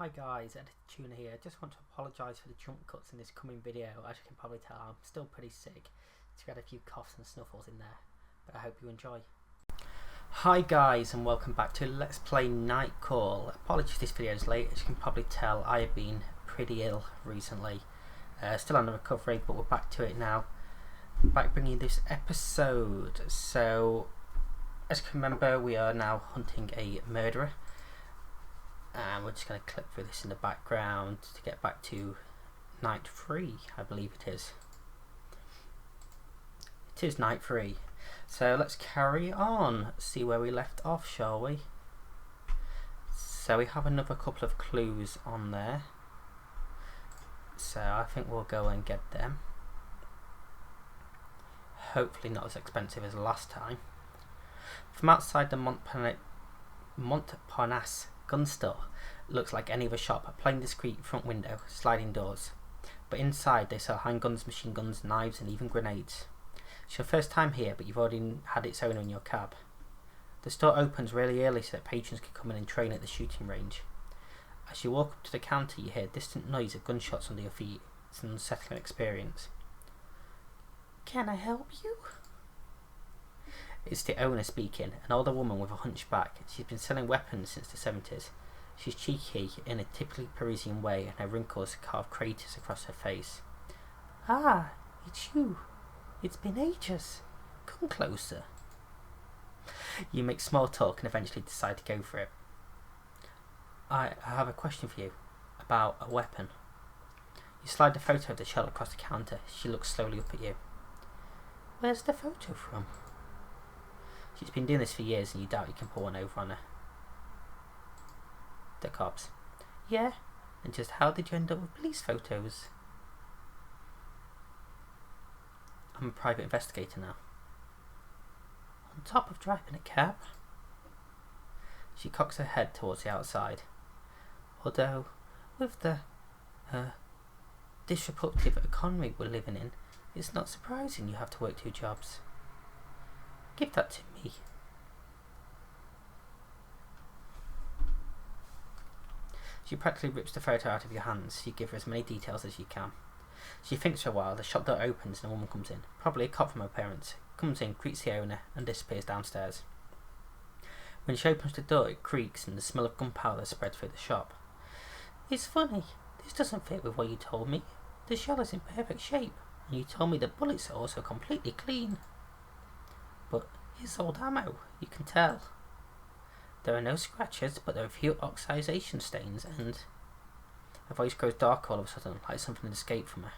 Hi guys, Editor Tuna here. Just want to apologise for the jump cuts in this coming video. As you can probably tell, I'm still pretty sick. So we had a few coughs and snuffles in there, but I hope you enjoy. Hi guys, and welcome back to Let's Play Night Call. Apologies this video is late. As you can probably tell, I have been pretty ill recently. Still under recovery, but we're back to it now. Back bringing this episode. So, as you can remember, we are now hunting a murderer. And we're just going to click through this in the background to get back to night 3, I believe it is. It is night 3. So let's carry on, see where we left off, shall we? So we have another couple of clues on there. So I think we'll go and get them. Hopefully not as expensive as last time. From outside the Montparnasse gun store, looks like any other shop. A plain discreet front window, sliding doors. But inside they sell handguns, machine guns, knives and even grenades. It's your first time here, but you've already had its owner in your cab. The store opens really early so that patrons can come in and train at the shooting range. As you walk up to the counter, you hear a distant noise of gunshots under your feet. It's an unsettling experience. Can I help you? It's the owner speaking, an older woman with a hunchback. She's been selling weapons since the 70s. She's cheeky in a typically Parisian way, and her wrinkles carve craters across her face. Ah, it's you. It's been ages. Come closer. You make small talk and eventually decide to go for it. I have a question for you about a weapon. You slide the photo of the shell across the counter. She looks slowly up at you. Where's the photo from? She's been doing this for years and you doubt you can pull one over on her. The cops. Yeah? And just how did you end up with police photos? I'm a private investigator now. On top of driving a cab? She cocks her head towards the outside. Although, with the disruptive economy we're living in, it's not surprising you have to work 2 jobs. Give that to me. She practically rips the photo out of your hands. You give her as many details as you can. She thinks for a while. The shop door opens and a woman comes in. Probably a cop from her parents. Comes in, greets the owner and disappears downstairs. When she opens the door, it creaks and the smell of gunpowder spreads through the shop. It's funny. This doesn't fit with what you told me. The shell is in perfect shape. And you told me the bullets are also completely clean. But it's old ammo, you can tell. There are no scratches, but there are a few oxidation stains, and her voice grows dark all of a sudden, like something had escaped from her.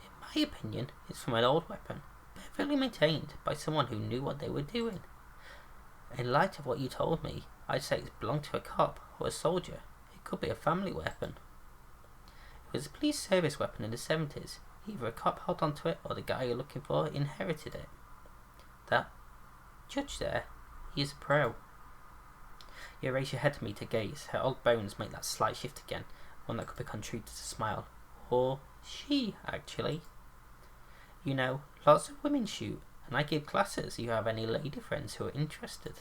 In my opinion, it's from an old weapon, perfectly maintained by someone who knew what they were doing. In light of what you told me, I'd say it belonged to a cop or a soldier. It could be a family weapon. It was a police service weapon in the 70s. Either a cop held onto it, or the guy you're looking for inherited it. That judge there, he is a pro. You raise your head to meet her gaze. Her old bones make that slight shift again, one that could become true to a smile. Or she, actually. You know, lots of women shoot, and I give classes. Do you have any lady friends who are interested?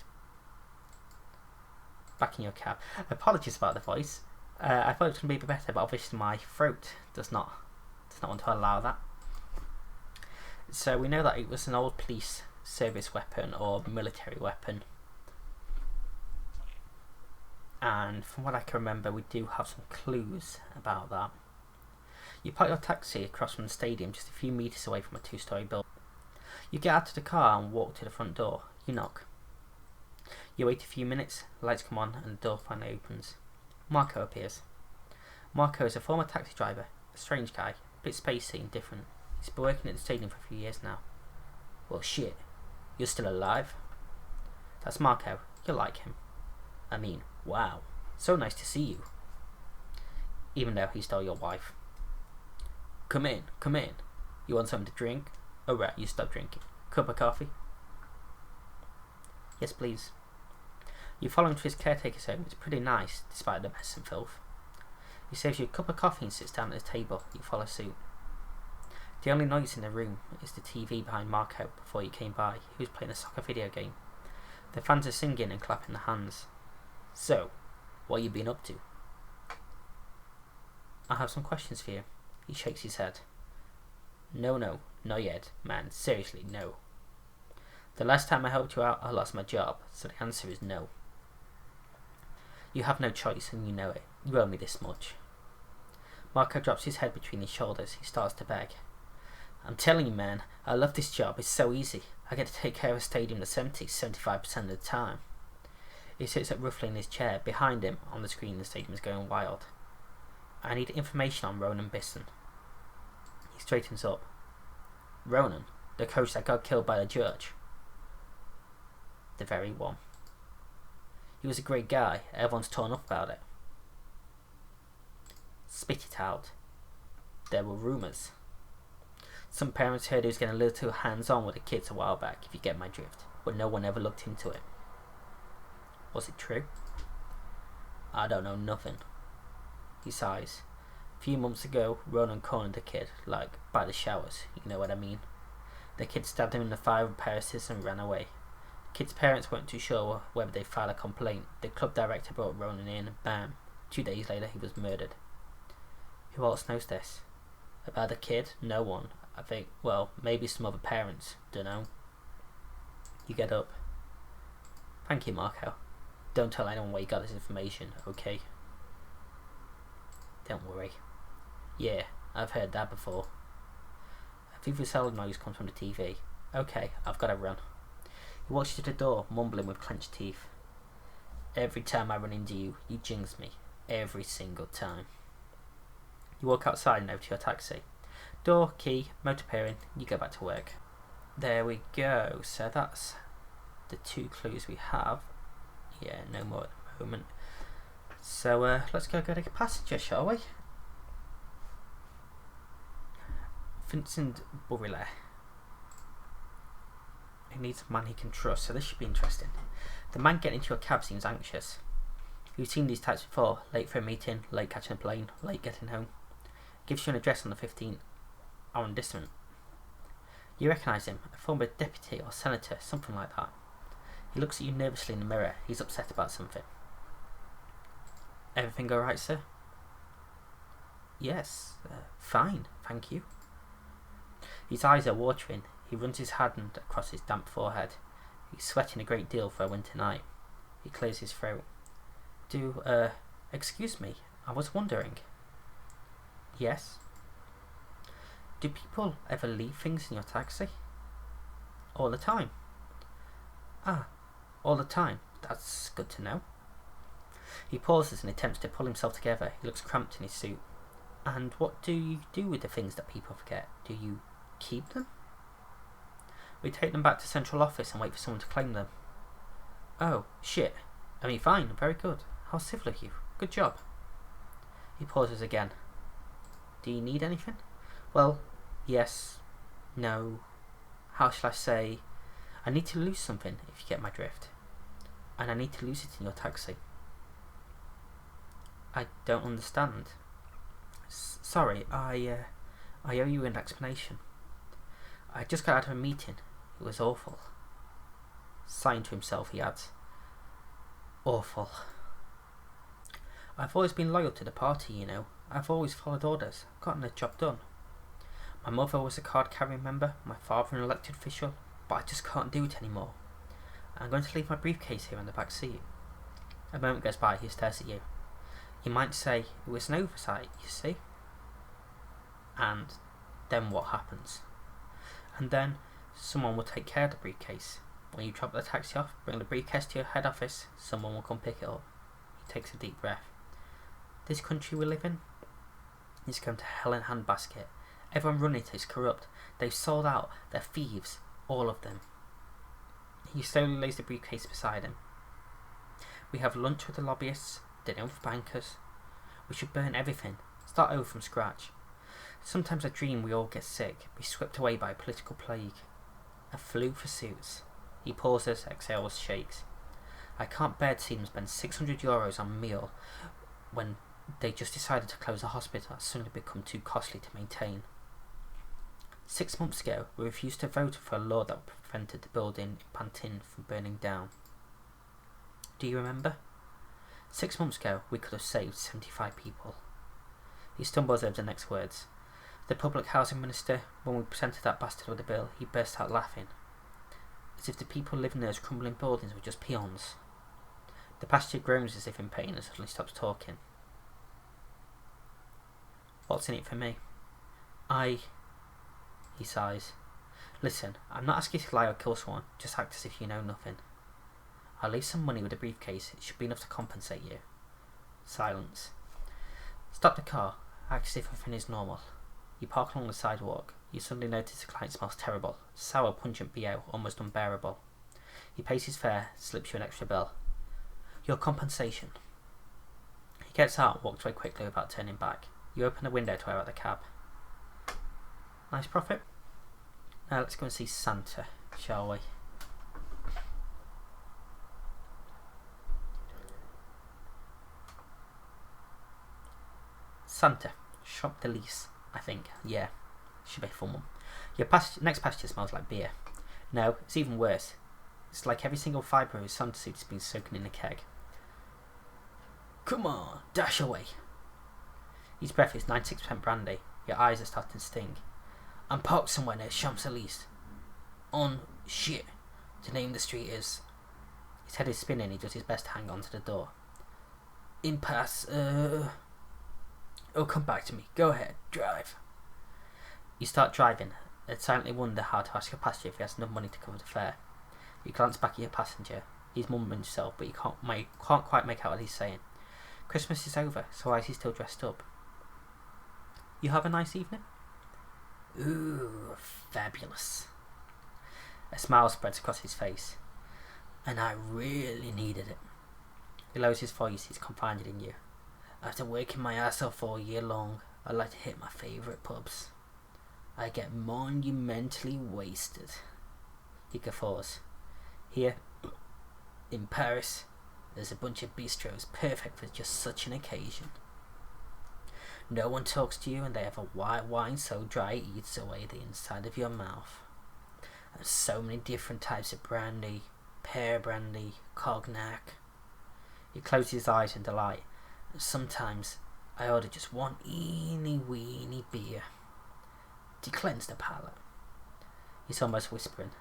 Back in your cab. Apologies about the voice. I thought it was going to be a bit better, but obviously my throat does not want to allow that. So we know that it was an old police service weapon or military weapon, and from what I can remember we do have some clues about that. You park your taxi across from the stadium just a few metres away from a 2-storey building. You get out of the car and walk to the front door. You knock. You wait a few minutes, lights come on and the door finally opens. Marco appears. Marco is a former taxi driver, a strange guy, a bit spacey and different. He's been working at the stadium for a few years now. Well shit. You're still alive? That's Marco. You'll like him. I mean, wow. So nice to see you. Even though he stole your wife. Come in, come in. You want something to drink? Oh right, you stopped drinking. Cup of coffee? Yes, please. You follow him to his caretaker's home. It's pretty nice, despite the mess and filth. He serves you a cup of coffee and sits down at his table. You follow suit. The only noise in the room is the TV behind Marco before you came by. He was playing a soccer video game. The fans are singing and clapping their hands. So, what you been up to? I have some questions for you. He shakes his head. No, not yet, man. Seriously, no. The last time I helped you out, I lost my job, so the answer is no. You have no choice, and you know it. You owe me this much. Marco drops his head between his shoulders. He starts to beg. I'm telling you, man, I love this job. It's so easy. I get to take care of a stadium the 75% of the time. He sits up roughly in his chair. Behind him, on the screen, the stadium is going wild. I need information on Ronan Bisson. He straightens up. Ronan, the coach that got killed by the judge. The very one. He was a great guy. Everyone's torn up about it. Spit it out. There were rumours. Some parents heard he was getting a little too hands-on with the kids a while back, if you get my drift, but no one ever looked into it. Was it true? I don't know nothing. He sighs. A few months ago, Ronan cornered the kid, like, by the showers, you know what I mean. The kid stabbed him in the thigh with a pair of scissors and ran away. The kid's parents weren't too sure whether they'd file a complaint. The club director brought Ronan in and bam, 2 days later he was murdered. Who else knows this? About the kid? No one. I think, well, maybe some other parents. Dunno. You get up. Thank you, Marco. Don't tell anyone where you got this information, okay? Don't worry. Yeah, I've heard that before. A vuvuzela noise comes from the TV. Okay, I've got to run. He walks to the door, mumbling with clenched teeth. Every time I run into you, you jinx me. Every single time. You walk outside and over to your taxi. Door, key, motor pairing, you go back to work. There we go. So that's the 2 clues we have. Yeah, no more at the moment. So let's go get a passenger, shall we? Vincent Burrile. He needs a man he can trust, so this should be interesting. The man getting into a cab seems anxious. You've seen these types before. Late for a meeting, late catching a plane, late getting home. Gives you an address on the 15th arrondissement. You recognise him, a former deputy or senator, something like that. He looks at you nervously in the mirror. He's upset about something. Everything alright, sir? Yes, fine, thank you. His eyes are watering. He runs his hand across his damp forehead. He's sweating a great deal for a winter night. He clears his throat. Excuse me, I was wondering. Yes? Do people ever leave things in your taxi? All the time. Ah, all the time. That's good to know. He pauses and attempts to pull himself together. He looks cramped in his suit. And what do you do with the things that people forget? Do you keep them? We take them back to central office and wait for someone to claim them. Oh, shit. I mean, fine, very good. How civil of you. Good job. He pauses again. Do you need anything? Well, yes, no, how shall I say? I need to lose something, if you get my drift. And I need to lose it in your taxi. I don't understand. Sorry, I owe you an explanation. I just got out of a meeting. It was awful. Sighing to himself, he adds, awful. I've always been loyal to the party, you know. I've always followed orders, gotten the job done. My mother was a card-carrying member, my father an elected official, but I just can't do it anymore. I'm going to leave my briefcase here in the back seat. A moment goes by, he stares at you. You might say it was an oversight, you see? And then what happens? And then someone will take care of the briefcase. When you drop the taxi off, bring the briefcase to your head office, someone will come pick it up. He takes a deep breath. This country we live in is going to hell in a handbasket. Everyone running it is corrupt. They've sold out. They're thieves. All of them. He slowly lays the briefcase beside him. We have lunch with the lobbyists, dinner with bankers. We should burn everything. Start over from scratch. Sometimes I dream we all get sick, be swept away by a political plague. A flu for suits. He pauses, exhales, shakes. I can't bear to see them spend €600 on a meal when they just decided to close a hospital that's suddenly become too costly to maintain. 6 months ago, we refused to vote for a law that prevented the building in Pantin from burning down. Do you remember? 6 months ago, we could have saved 75 people. He stumbles over the next words. The public housing minister, when we presented that bastard with a bill, he burst out laughing. As if the people living in those crumbling buildings were just peons. The pastor groans as if in pain and suddenly stops talking. What's in it for me? He sighs. Listen, I'm not asking you to lie or kill someone, just act as if you know nothing. I'll leave some money with a briefcase, it should be enough to compensate you. Silence. Stop the car, act as if everything is normal. You park along the sidewalk. You suddenly notice the client smells terrible. Sour, pungent BO, almost unbearable. He pays his fare, slips you an extra bill. Your compensation. He gets out and walks away quickly without turning back. You open the window to air out the cab. Nice profit? Now let's go and see Santa, shall we? Santa. Shop de lease, I think. Yeah. Should be a fun one. Your next pasture smells like beer. No, it's even worse. It's like every single fibre of his Santa suit has been soaking in a keg. Come on, dash away. His breath is 96% brandy. Your eyes are starting to sting. I'm parked somewhere near Champs-Élysées. On shit. The name of the street is... His head is spinning. He does his best to hang on to the door. Impasse, Oh, come back to me. Go ahead. Drive. You start driving and silently wonder how to ask your passenger if he has enough money to cover the fare. You glance back at your passenger. He's mumbling himself, but you can't quite make out what he's saying. Christmas is over, so why is he still dressed up? You have a nice evening? Ooh, fabulous. A smile spreads across his face. And I really needed it. He lowers his voice. He's confided in you. After working my ass off all year long, I like to hit my favourite pubs. I get monumentally wasted. He guffaws. Here, in Paris, there's a bunch of bistros perfect for just such an occasion. No one talks to you and they have a white wine so dry it eats away the inside of your mouth. And so many different types of brandy, pear brandy, cognac. He closes his eyes in delight. And sometimes I order just one eeny weeny beer to cleanse the palate. He's almost whispering.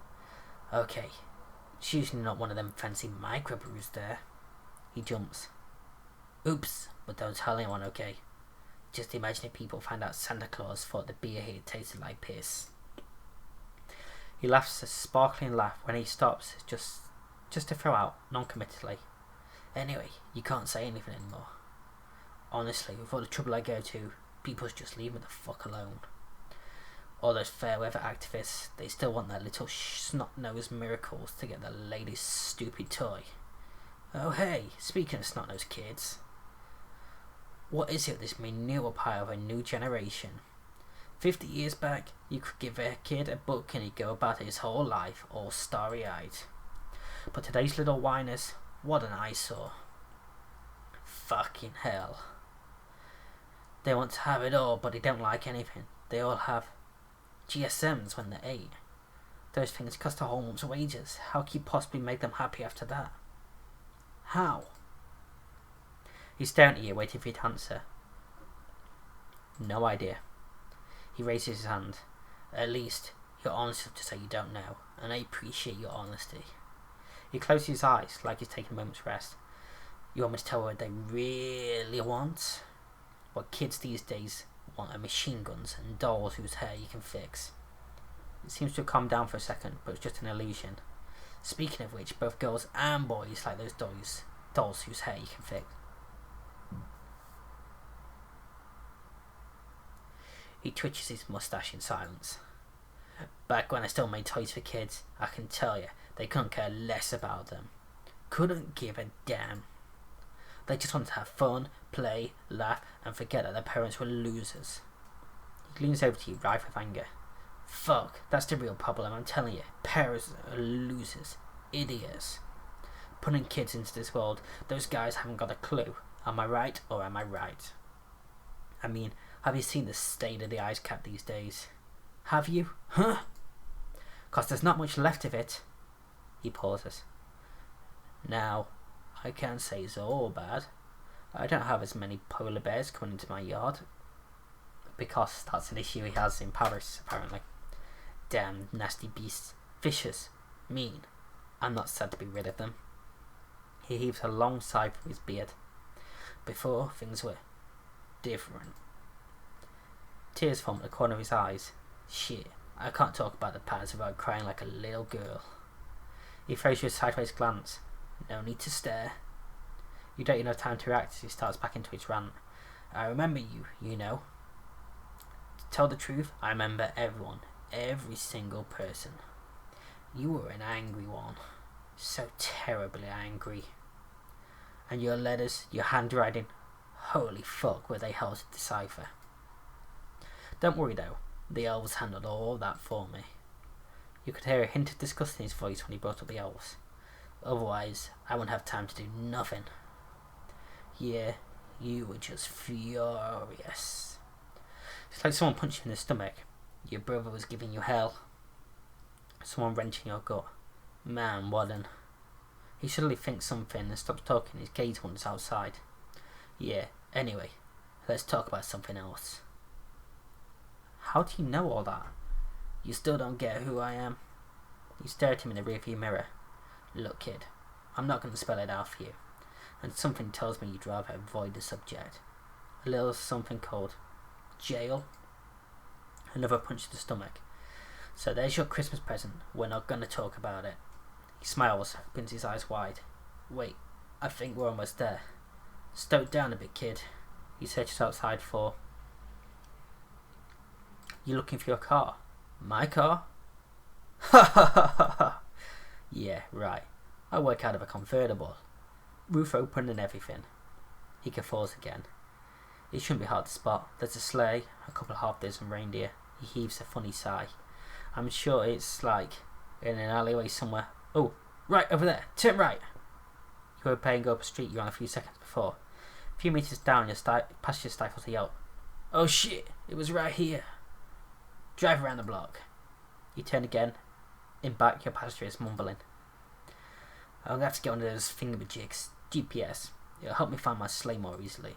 Okay, it's usually not one of them fancy microbrews there. He jumps. Oops, but don't tell anyone, okay? Just imagine if people find out Santa Claus thought the beer here tasted like piss. He laughs a sparkling laugh when he stops, just to throw out, non-committedly. Anyway, you can't say anything anymore. Honestly, with all the trouble I go to, people just leave me the fuck alone. All those fair weather activists, they still want their little snot-nosed miracles to get the latest stupid toy. Oh hey, speaking of snot-nosed kids, what is it with this manure pile of a new generation? 50 years back, you could give a kid a book and he'd go about his whole life all starry-eyed. But today's little whiners, what an eyesore. Fucking hell. They want to have it all, but they don't like anything. They all have GSMs when they're 8. Those things cost a whole month's wages. How can you possibly make them happy after that? How? He's staring at you, waiting for you to answer. No idea. He raises his hand. At least, you're honest enough to say you don't know, and I appreciate your honesty. He closes his eyes, like he's taking a moment's rest. You want me to tell her what they really want? What kids these days want are machine guns and dolls whose hair you can fix. It seems to have calmed down for a second, but it's just an illusion. Speaking of which, both girls and boys like those dolls whose hair you can fix. He twitches his moustache in silence. Back when I still made toys for kids, I can tell you, they couldn't care less about them. Couldn't give a damn. They just wanted to have fun, play, laugh, and forget that their parents were losers. He leans over to you, rife with anger. Fuck, that's the real problem, I'm telling you. Parents are losers. Idiots. Putting kids into this world, those guys haven't got a clue. Am I right, or am I right? I mean, have you seen the state of the ice cap these days? Have you? Huh? 'Cause there's not much left of it. He pauses. Now, I can't say it's all bad. I don't have as many polar bears coming into my yard. because that's an issue he has in Paris, apparently. Damn nasty beasts. Vicious. Mean. I'm not sad to be rid of them. He heaves a long sigh from his beard. Before, things were different. Tears form at the corner of his eyes. Shit, I can't talk about the past without crying like a little girl. He throws you a sideways glance. No need to stare. You don't even have time to react as he starts back into his rant. I remember you, you know. To tell the truth, I remember everyone. Every single person. You were an angry one. So terribly angry. And your letters, your handwriting, holy fuck were they hard to decipher. Don't worry though, the elves handled all that for me. You could hear a hint of disgust in his voice when he brought up the elves. Otherwise, I wouldn't have time to do nothing. Yeah, you were just furious. It's like someone punching you in the stomach. Your brother was giving you hell. Someone wrenching your gut. Man, Wadden. He suddenly thinks something and stops talking. His gaze wanders outside. Yeah, anyway, let's talk about something else. How do you know all that? You still don't get who I am? You stare at him in the rearview mirror. Look, kid, I'm not going to spell it out for you. And something tells me you'd rather avoid the subject. A little something called jail. Another punch to the stomach. So there's your Christmas present. We're not going to talk about it. He smiles, opens his eyes wide. Wait, I think we're almost there. Stow it down a bit, kid. He searches outside for... You looking for your car? My car? Ha ha ha ha ha! Yeah, right. I work out of a convertible. Roof open and everything. He guffaws again. It shouldn't be hard to spot. There's a sleigh, a couple of half-dozen reindeer. He heaves a funny sigh. I'm sure it's like in an alleyway somewhere. Oh, right over there. Turn right. You obey and go up a street you ran a few seconds before. A few meters down, your passenger stifles a yelp. Oh shit! It was right here. Drive around the block. You turn again. In back, your passenger is mumbling. I'm going to have to get one of those thingamajigs. GPS. It'll help me find my sleigh more easily.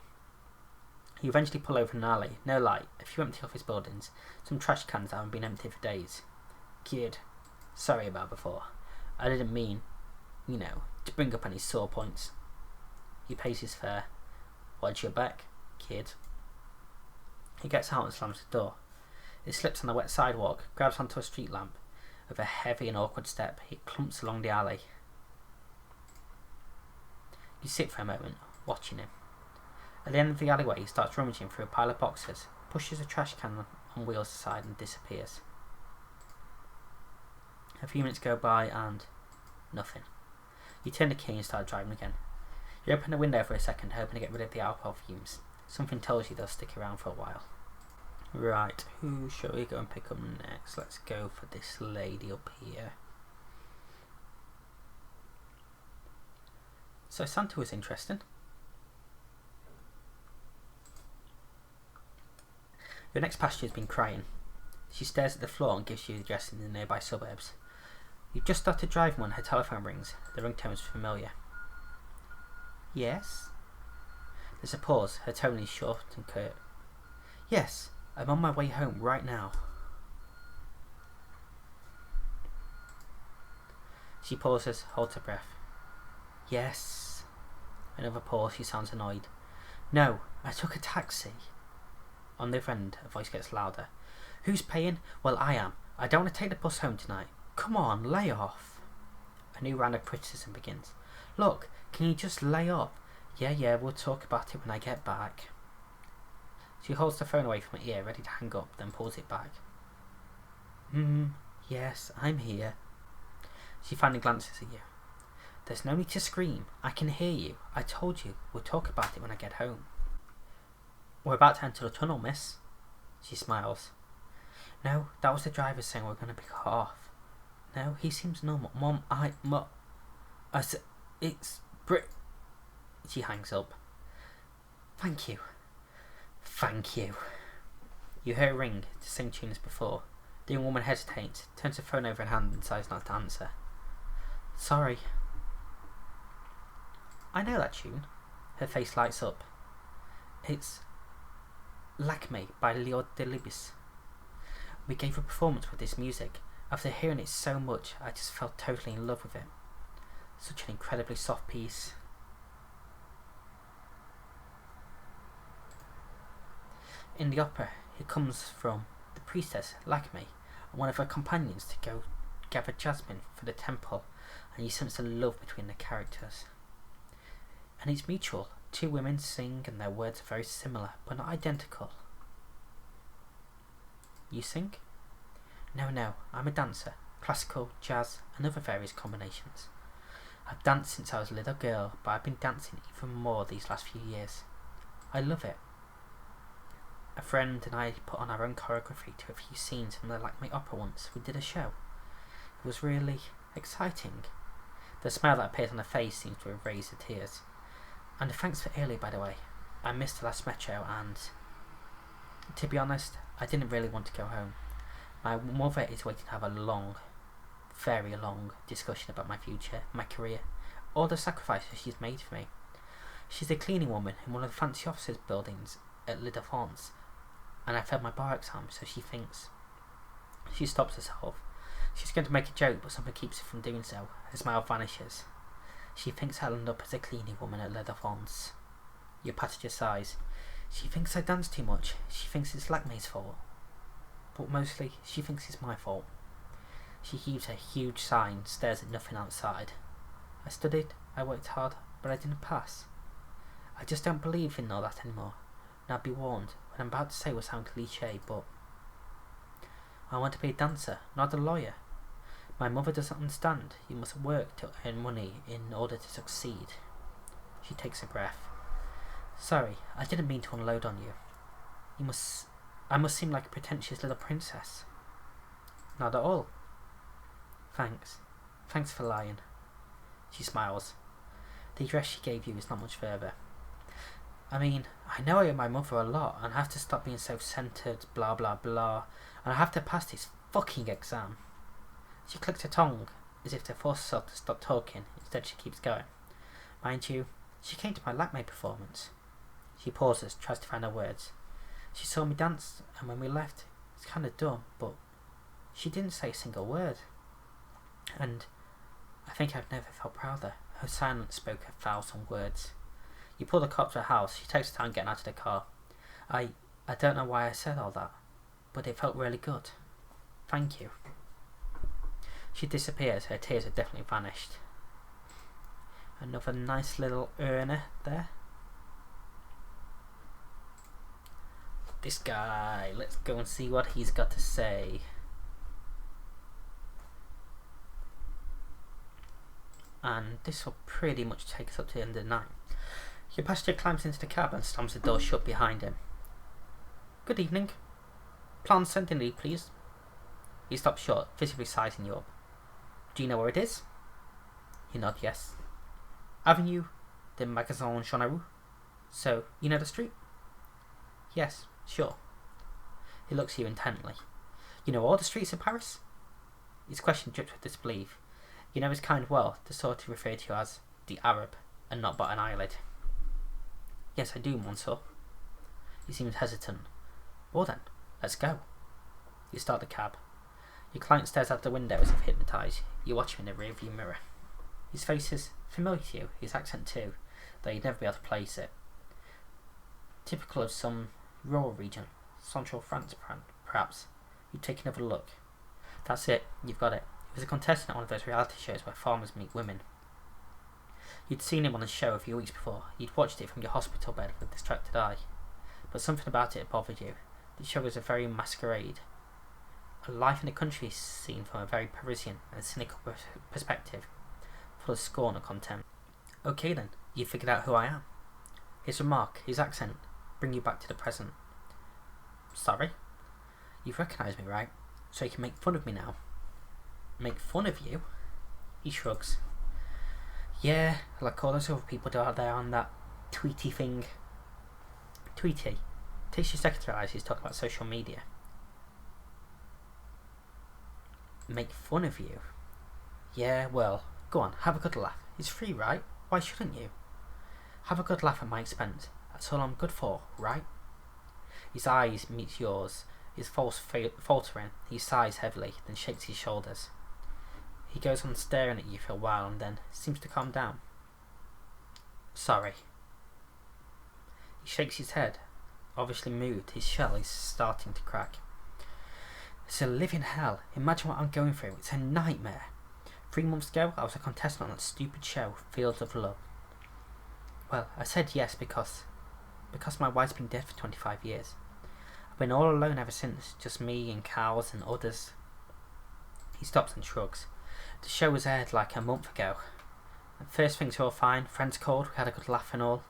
You eventually pull over in an alley. No light. A few empty office buildings. Some trash cans that haven't been empty for days. Kid. Sorry about before. I didn't mean, to bring up any sore points. He pays his fare. Watch your back, kid. He gets out and slams the door. He slips on the wet sidewalk, grabs onto a street lamp. With a heavy and awkward step, he clumps along the alley. You sit for a moment, watching him. At the end of the alleyway, he starts rummaging through a pile of boxes, pushes a trash can on wheels aside and disappears. A few minutes go by and... nothing. You turn the key and start driving again. You open the window for a second, hoping to get rid of the alcohol fumes. Something tells you they'll stick around for a while. Right, who shall we go and pick up next? Let's go for this lady up here. So Santa was interesting. Your next passenger has been crying. She stares at the floor and gives you the address in the nearby suburbs. You've just started driving when her telephone rings. The ringtone is familiar. Yes? There's a pause. Her tone is short and curt. Yes, I'm on my way home right now. She pauses, holds her breath. Yes. Another pause. She sounds annoyed. No, I took a taxi. On the other end, a voice gets louder. Who's paying? Well, I am. I don't want to take the bus home tonight. Come on, lay off. A new round of criticism begins. Look, can you just lay off? Yeah, we'll talk about it when I get back. She holds the phone away from her ear, ready to hang up, then pulls it back. Yes, I'm here. She finally glances at you. There's no need to scream. I can hear you. I told you, we'll talk about it when I get home. We're about to enter the tunnel, miss. She smiles. No, that was the driver saying we're going to be cut off. No, he seems normal. Mom, I said, it's Brit. She hangs up. Thank you. Thank you. You hear a ring, the same tune as before. The young woman hesitates, turns her phone over her hand and decides not to answer. Sorry. I know that tune. Her face lights up. It's Lakme by Leo Delibes. We gave a performance with this music. After hearing it so much, I just fell totally in love with it. Such an incredibly soft piece. In the opera, it comes from the priestess Lakme and one of her companions to go gather jasmine for the temple, and you sense the love between the characters. And it's mutual. Two women sing and their words are very similar, but not identical. You sing? No, I'm a dancer. Classical, jazz, and other various combinations. I've danced since I was a little girl, but I've been dancing even more these last few years. I love it. A friend and I put on our own choreography to a few scenes in the Lakme opera once. We did a show. It was really exciting. The smile that appeared on her face seems to have raised the tears. And thanks for earlier, by the way. I missed the last metro and, to be honest, I didn't really want to go home. My mother is waiting to have a long, very long discussion about my future, my career, all the sacrifices she's made for me. She's a cleaning woman in one of the fancy offices buildings at Le Défense, and I failed my bar exam, so she thinks. She stops herself. She's going to make a joke, but something keeps her from doing so. Her smile vanishes. She thinks I'll end up as a cleaning woman at Le Défense. Your passenger sighs. She thinks I dance too much. She thinks it's Lakme's fault. But mostly, she thinks it's my fault. She heaves a huge sigh and stares at nothing outside. I studied, I worked hard, but I didn't pass. I just don't believe in all that anymore. Now be warned, what I'm about to say will sound cliché, but I want to be a dancer, not a lawyer. My mother doesn't understand. You must work to earn money in order to succeed. She takes a breath. Sorry, I didn't mean to unload on you. I must seem like a pretentious little princess. Not at all. Thanks. Thanks for lying. She smiles. The address she gave you is not much further. I mean, I know I owe my mother a lot and have to stop being self-centered, blah blah blah, and I have to pass this fucking exam. She clicks her tongue as if to force herself to stop talking. Instead she keeps going. Mind you, she came to my Lakme performance. She pauses, tries to find her words. She saw me dance, and when we left, it's kind of dumb, but she didn't say a single word. And I think I've never felt prouder. Her silence spoke 1,000 words. You pull the car up to her house. She takes her time getting out of the car. I don't know why I said all that, but it felt really good. Thank you. She disappears. Her tears have definitely vanished. Another nice little earner there. This guy, let's go and see what he's got to say. And this will pretty much take us up to the end of the night. Your passenger climbs into the cab and slams the door shut behind him. Good evening. Plan Sentinel, please. He stops short, visibly sizing you up. Do you know where it is? You nod yes. Avenue de Magasin Jean. So, you know the street? Yes, sure. He looks at you intently. You know all the streets of Paris? His question drips with disbelief. You know his kind well, the sort he referred to as the Arab, and not but an eyelid. Yes, I do, monsieur. He seems hesitant. Well then, let's go. You start the cab. Your client stares out the window as if hypnotised. You watch him in the rearview mirror. His face is familiar to you, his accent too, though you'd never be able to place it. Typical of some rural region, central France perhaps. You take another look. That's it, you've got it. He was a contestant at one of those reality shows where farmers meet women. You'd seen him on the show a few weeks before. You'd watched it from your hospital bed with a distracted eye. But something about it bothered you. The show was a very masquerade. A life in the country seen from a very Parisian and cynical perspective, full of scorn and contempt. Okay then, you figured out who I am. His remark, his accent, bring you back to the present. Sorry? You've recognised me, right? So you can make fun of me now. Make fun of you? He shrugs. Yeah, like all those other people do out there on that Tweety thing. Tweety? Takes your secretary eyes, he's talking about social media. Make fun of you? Yeah, well, go on, have a good laugh. It's free, right? Why shouldn't you? Have a good laugh at my expense. That's all I'm good for, right? His eyes meet yours. His voice faltering. He sighs heavily, then shakes his shoulders. He goes on staring at you for a while and then seems to calm down. Sorry. He shakes his head, obviously moved. His shell is starting to crack. It's a living hell. Imagine what I'm going through. It's a nightmare. 3 months ago, I was a contestant on that stupid show, Fields of Love. Well, I said yes because my wife's been dead for 25 years. I've been all alone ever since, just me and cows and others. He stops and shrugs. The show was aired like a month ago. At first things were all fine, friends called, we had a good laugh and all.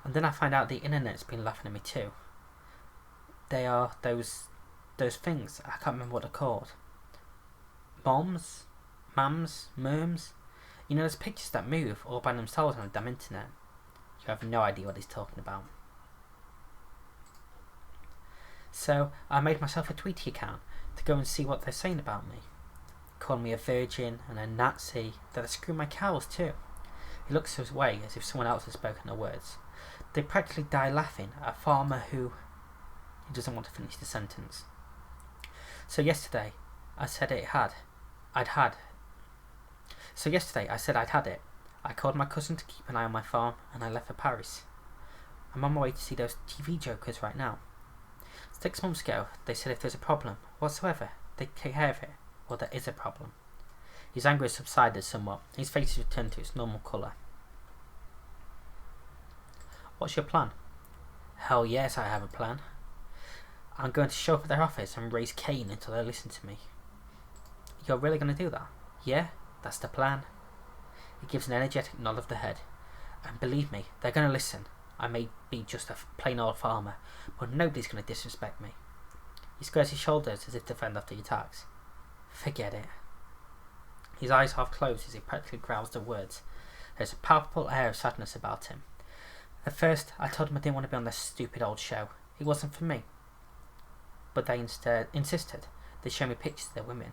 And then I find out the internet's been laughing at me too. They are those things, I can't remember what they're called. Moms? Mams? Merms? You know those pictures that move all by themselves on the damn internet? You have no idea what he's talking about. So I made myself a Tweety account to go and see what they're saying about me. Calling me a virgin and a Nazi, that I screw my cows too. He looks his way as if someone else has spoken the words. They practically die laughing at a farmer who... He doesn't want to finish the sentence. So yesterday I said I'd had it. I called my cousin to keep an eye on my farm and I left for Paris. I'm on my way to see those TV jokers right now. 6 months ago they said if there's a problem whatsoever they'd take care of it. Well, there is a problem. His anger has subsided somewhat. His face has returned to its normal colour. What's your plan? Hell yes, I have a plan. I'm going to show up at their office and raise Cain until they listen to me. You're really going to do that? Yeah, that's the plan. He gives an energetic nod of the head. And believe me, they're going to listen. I may be just a plain old farmer, but nobody's going to disrespect me. He squares his shoulders as if to fend off the attacks. Forget it. His eyes half closed as he practically growls the words. There's a palpable air of sadness about him. At first, I told him I didn't want to be on this stupid old show. It wasn't for me. But they instead insisted. They show me pictures of their women.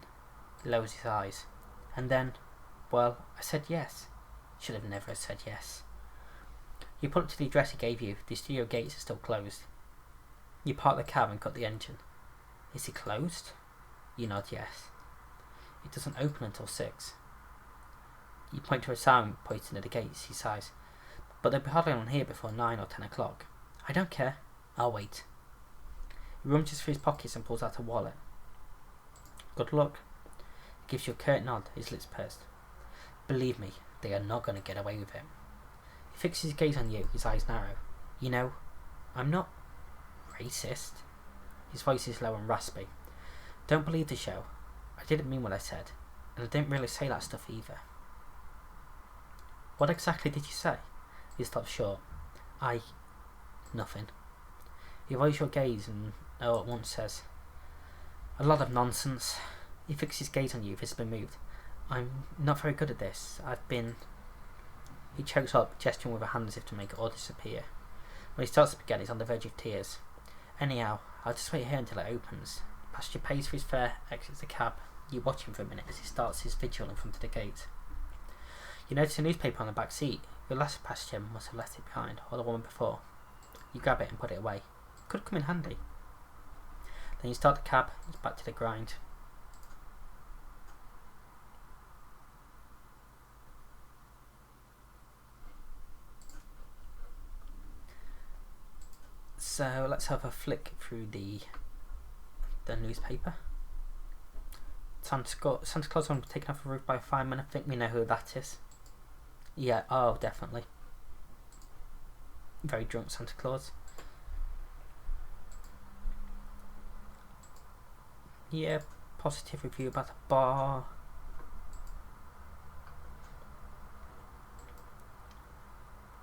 He lowers his eyes. And then, well, I said yes. Should have never said yes. You pull up to the address he gave you. The studio gates are still closed. You park the cab and cut the engine. Is it closed? You nod yes. It doesn't open until 6. You point to a sign pointing at the gates. He sighs. But they'll be hardly on here before 9 or 10 o'clock. I don't care. I'll wait. He rummages through his pockets and pulls out a wallet. Good luck. He gives you a curt nod, his lips pursed. Believe me, they are not going to get away with it. He fixes his gaze on you, his eyes narrow. You know, I'm not racist. His voice is low and raspy. Don't believe the show. I didn't mean what I said, and I didn't really say that stuff either. What exactly did you say? He stops short. Nothing. He avoids your gaze and all at once says, a lot of nonsense. He fixes his gaze on you, visibly moved. I'm not very good at this. He chokes up, gesturing with a hand as if to make it all disappear. When he starts up again, he's on the verge of tears. Anyhow, I'll just wait here until it opens. Passenger pays for his fare, exits the cab. You watch him for a minute as he starts his vigil in front of the gate. You notice a newspaper on the back seat. Your last passenger must have left it behind, or the woman before. You grab it and put it away. Could come in handy. Then you start the cab, it's back to the grind. So let's have a flick through the newspaper. Santa Claus won't be taken off the roof by a fireman. I think we know who that is. Yeah, oh, definitely. Very drunk Santa Claus. Yeah, positive review about the bar.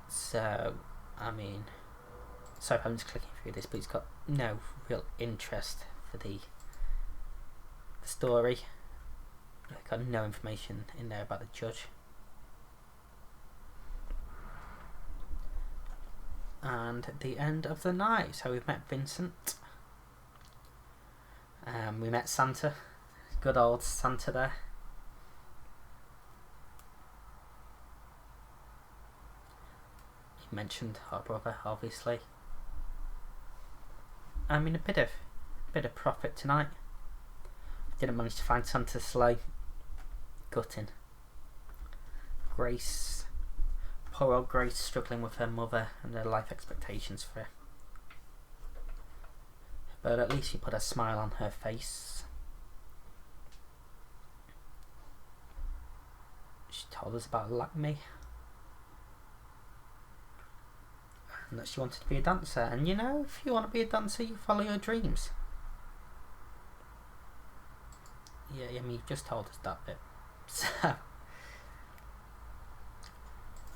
So, I mean, sorry if I'm just clicking through this, but it's got no real interest for the story. I've got no information in there about the judge. And the end of the night. So we've met Vincent. We met Santa. Good old Santa there. He mentioned our brother, obviously. I'm in a bit of profit tonight. Didn't manage to find Santa's sleigh. Gutting. Grace, poor old Grace, struggling with her mother and her life expectations for her. But at least she put a smile on her face. She told us about Lakme. And that she wanted to be a dancer. And you know, if you want to be a dancer, you follow your dreams. Yeah, I mean, you've just told us that bit. So,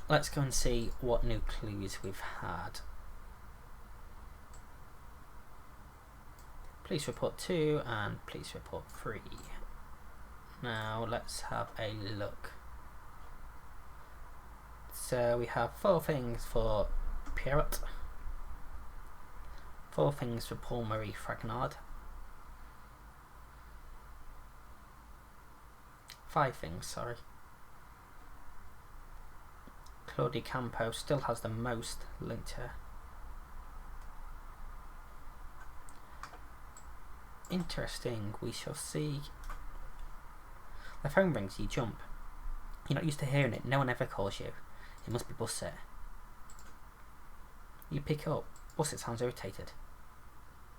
let's go and see what new clues we've had. Police report 2 and police report 3. Now, let's have a look. So, we have 4 things for Pierrot. 4 things for Paul Marie Fragonard. 5 things, sorry. Claudia Campo still has the most linked to her. Interesting, we shall see. The phone rings, you jump. You're not used to hearing it, no one ever calls you. It must be Busset. You pick up. Busset sounds irritated.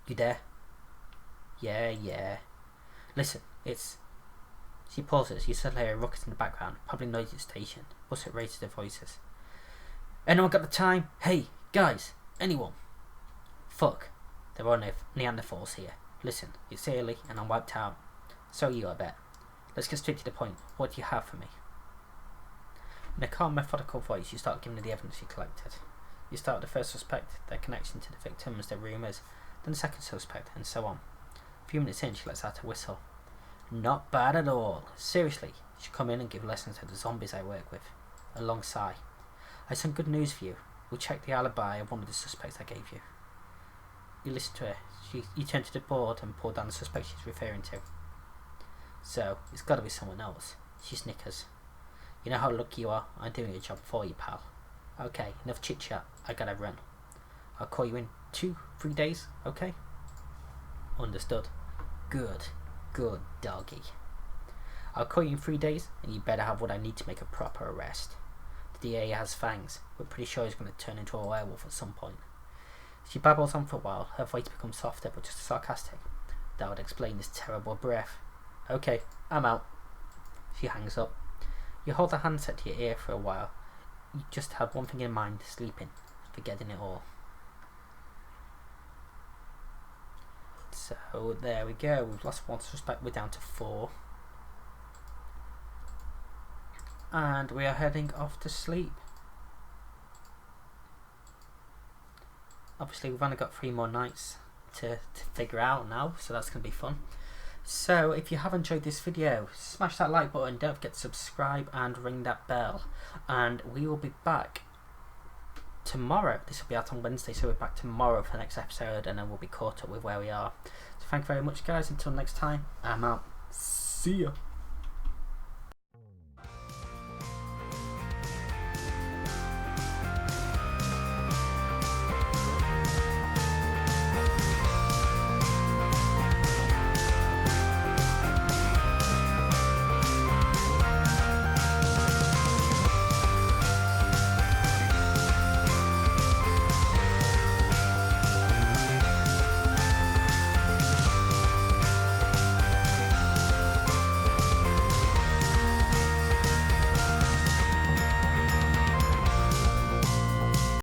You there? Yeah. Listen, it's... She pauses. You suddenly hear a ruckus in the background, probably noise at the station. Busset raises their voices. Anyone got the time? Hey, guys, anyone? Fuck, there are no Neanderthals here. Listen, it's early and I'm wiped out. So you, I bet. Let's get straight to the point. What do you have for me? In a calm, methodical voice, you start giving her the evidence you collected. You start with the first suspect, their connection to the victims, their rumours, then the second suspect, and so on. A few minutes in, she lets out a whistle. Not bad at all. Seriously, you should come in and give lessons to the zombies I work with. A long sigh. I have some good news for you. We'll check the alibi of one of the suspects I gave you. You listen to her. You turn to the board and pull down the suspect she's referring to. So, it's got to be someone else. She snickers. You know how lucky you are? I'm doing your job for you, pal. Okay, enough chit chat. I gotta run. I'll call you in 2-3 days, okay? Understood. Good doggy. I'll call you in 3 days, and you better have what I need to make a proper arrest. The DA has fangs. We're pretty sure he's going to turn into a werewolf at some point. She babbles on for a while. Her voice becomes softer, but just sarcastic. That would explain this terrible breath. Okay, I'm out. She hangs up. You hold the handset to your ear for a while. You just have one thing in mind, sleeping, forgetting it all. So there we go, we've lost 1 suspect, we're down to 4. And we are heading off to sleep. Obviously we've only got 3 more nights to figure out now, so that's going to be fun. So if you have enjoyed this video, smash that like button, don't forget to subscribe and ring that bell. And we will be back tomorrow. This will be out on Wednesday, so we're back tomorrow for the next episode, and then we'll be caught up with where we are. So thank you very much, guys. Until next time, I'm out. See ya.